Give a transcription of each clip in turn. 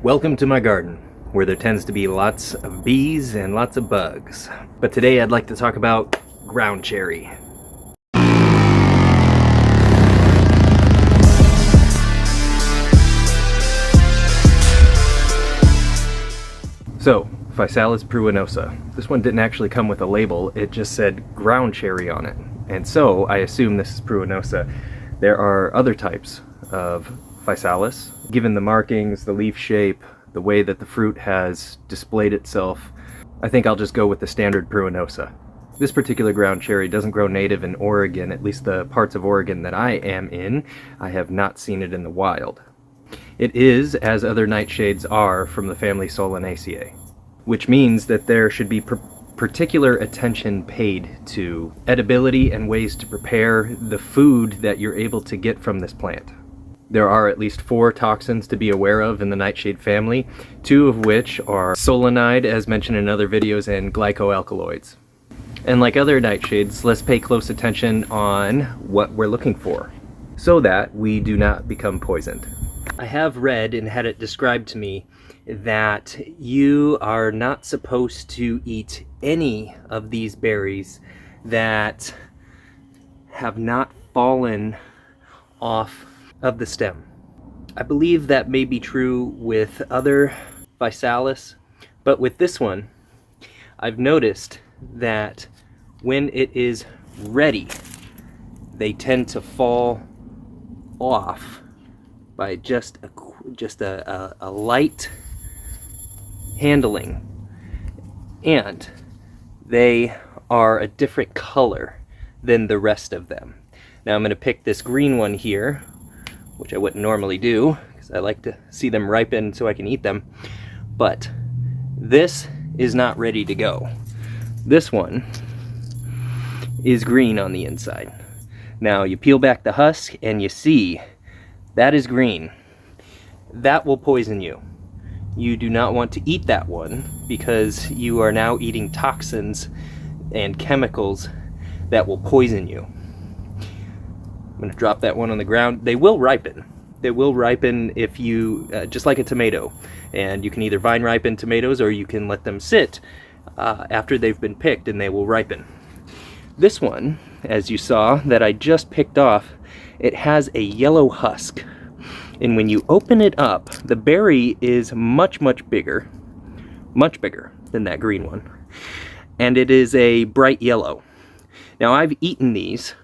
Welcome to my garden, where there tends to be lots of bees and lots of bugs. But today I'd like to talk about GroundCherry. So, Physalis pruinosa. This one didn't actually come with a label, it just said GroundCherry on it. And so, I assume this is pruinosa. There are other types of Physalis. Given the markings, the leaf shape, the way that the fruit has displayed itself, I think I'll just go with the standard pruinosa. This particular GroundCherry doesn't grow native in Oregon, at least the parts of Oregon that I am in. I have not seen it in the wild. It is, as other nightshades are, from the family Solanaceae, which means that there should be particular attention paid to edibility and ways to prepare the food that you're able to get from this plant. There are at least 4 toxins to be aware of in the nightshade family, 2 of which are solanide, as mentioned in other videos, and glycoalkaloids. And like other nightshades, let's pay close attention on what we're looking for, so that we do not become poisoned. I have read and had it described to me that you are not supposed to eat any of these berries that have not fallen off of the stem. I believe that may be true with other Physalis, but with this one, I've noticed that when it is ready, they tend to fall off by just a light handling, and they are a different color than the rest of them. Now I'm going to pick this green one here, which I wouldn't normally do because I like to see them ripen so I can eat them, but this is not ready to go. This one is green on the inside. Now you peel back the husk and you see that is green. That will poison you. You do not want to eat that one because you are now eating toxins and chemicals that will poison you. I'm going to drop that one on the ground. They will ripen. They will ripen if you, just like a tomato. And you can either vine ripen tomatoes or you can let them sit after they've been picked and they will ripen. This one, as you saw, that I just picked off, it has a yellow husk. And when you open it up, the berry is much bigger than that green one. And it is a bright yellow. Now I've eaten these,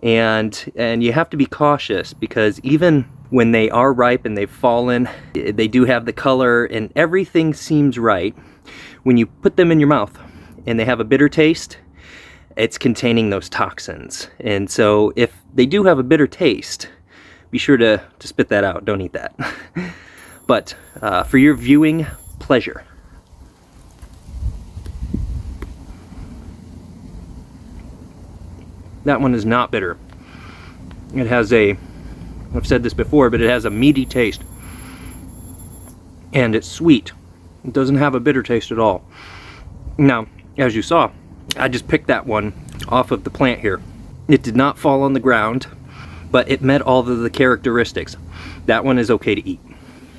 and you have to be cautious because even when they are ripe and they've fallen, they do have the color and everything seems right. When you put them in your mouth and they have a bitter taste, it's containing those toxins. And so if they do have a bitter taste, be sure to spit that out. Don't eat that. But for your viewing pleasure, that one is not bitter. It has I've said this before, but it has a meaty taste. And it's sweet. It doesn't have a bitter taste at all. Now, as you saw, I just picked that one off of the plant here. It did not fall on the ground, but it met all of the characteristics. That one is okay to eat.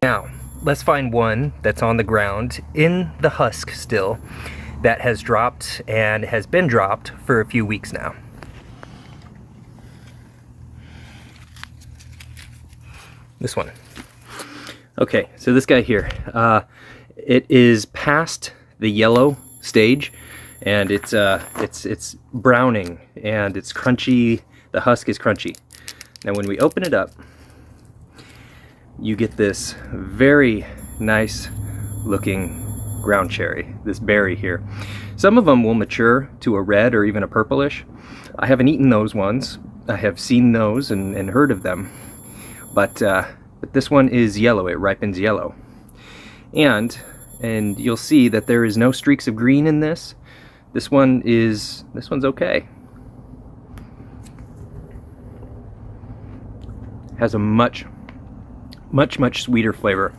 Now, let's find one that's on the ground in the husk still that has dropped and has been dropped for a few weeks now. This one. Okay, so this guy here, it is past the yellow stage, and it's browning and it's crunchy. The husk is crunchy. Now when we open it up, you get this very nice looking GroundCherry, this berry here. Some of them will mature to a red or even a purplish. I haven't eaten those ones. I have seen those and heard of them. But this one is yellow. It ripens yellow. And you'll see that there is no streaks of green in this. This one's okay. Has a much sweeter flavor.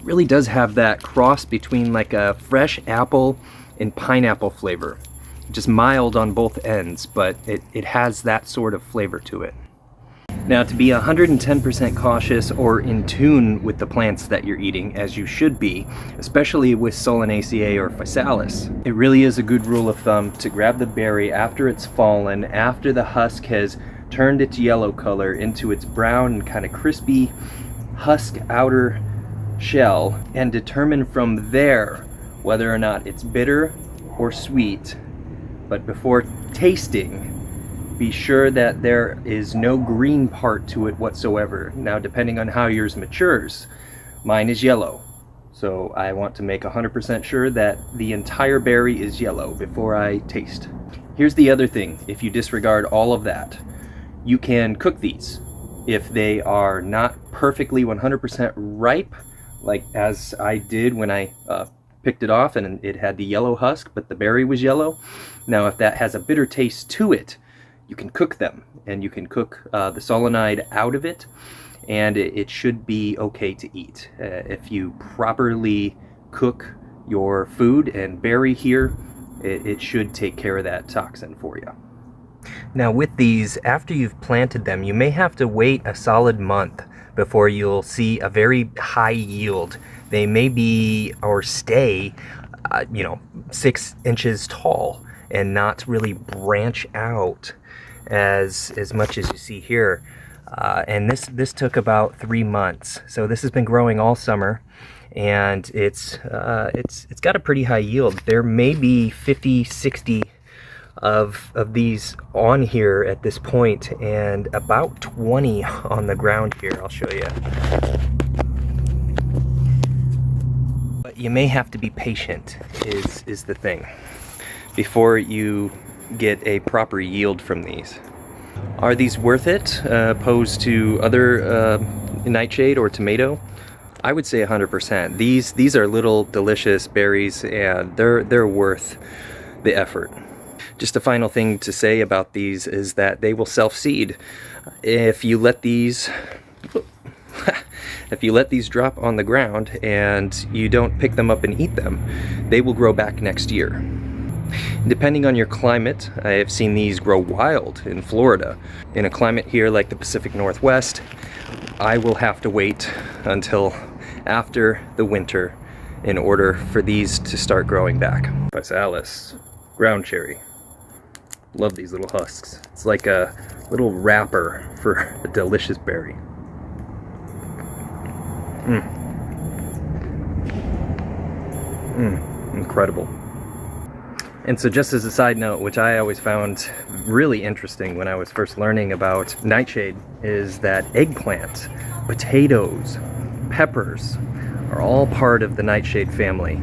Really does have that cross between like a fresh apple and pineapple flavor. Just mild on both ends, but it has that sort of flavor to it. Now, to be 110% cautious or in tune with the plants that you're eating, as you should be, especially with Solanaceae or Physalis, it really is a good rule of thumb to grab the berry after it's fallen, after the husk has turned its yellow color into its brown and kind of crispy husk outer shell, and determine from there whether or not it's bitter or sweet. But before tasting, be sure that there is no green part to it whatsoever. Now, depending on how yours matures, mine is yellow. So I want to make 100% sure that the entire berry is yellow before I taste. Here's the other thing, if you disregard all of that, you can cook these. If they are not perfectly 100% ripe, like as I did when I picked it off and it had the yellow husk, but the berry was yellow. Now, if that has a bitter taste to it, you can cook them, and you can cook the solanide out of it, and it should be okay to eat. If you properly cook your food and berry here, it should take care of that toxin for you. Now, with these, after you've planted them, you may have to wait a solid month before you'll see a very high yield. They may be or stay, 6 inches tall and not really branch out as much as you see here. And this took about 3 months. So this has been growing all summer, and it's got a pretty high yield. There may be 50, 60 of these on here at this point, and about 20 on the ground here. I'll show you. But you may have to be patient is the thing before you get a proper yield from these. Are these worth it opposed to other nightshade or tomato? I would say 100%. These are little delicious berries, and they're worth the effort. Just a final thing to say about these is that they will self-seed. If you let these drop on the ground and you don't pick them up and eat them, they will grow back next year. Depending on your climate, I have seen these grow wild in Florida. In a climate here like the Pacific Northwest, I will have to wait until after the winter in order for these to start growing back. Physalis, GroundCherry. Love these little husks. It's like a little wrapper for a delicious berry. Incredible. And so, just as a side note, which I always found really interesting when I was first learning about nightshade, is that eggplant, potatoes, peppers are all part of the nightshade family.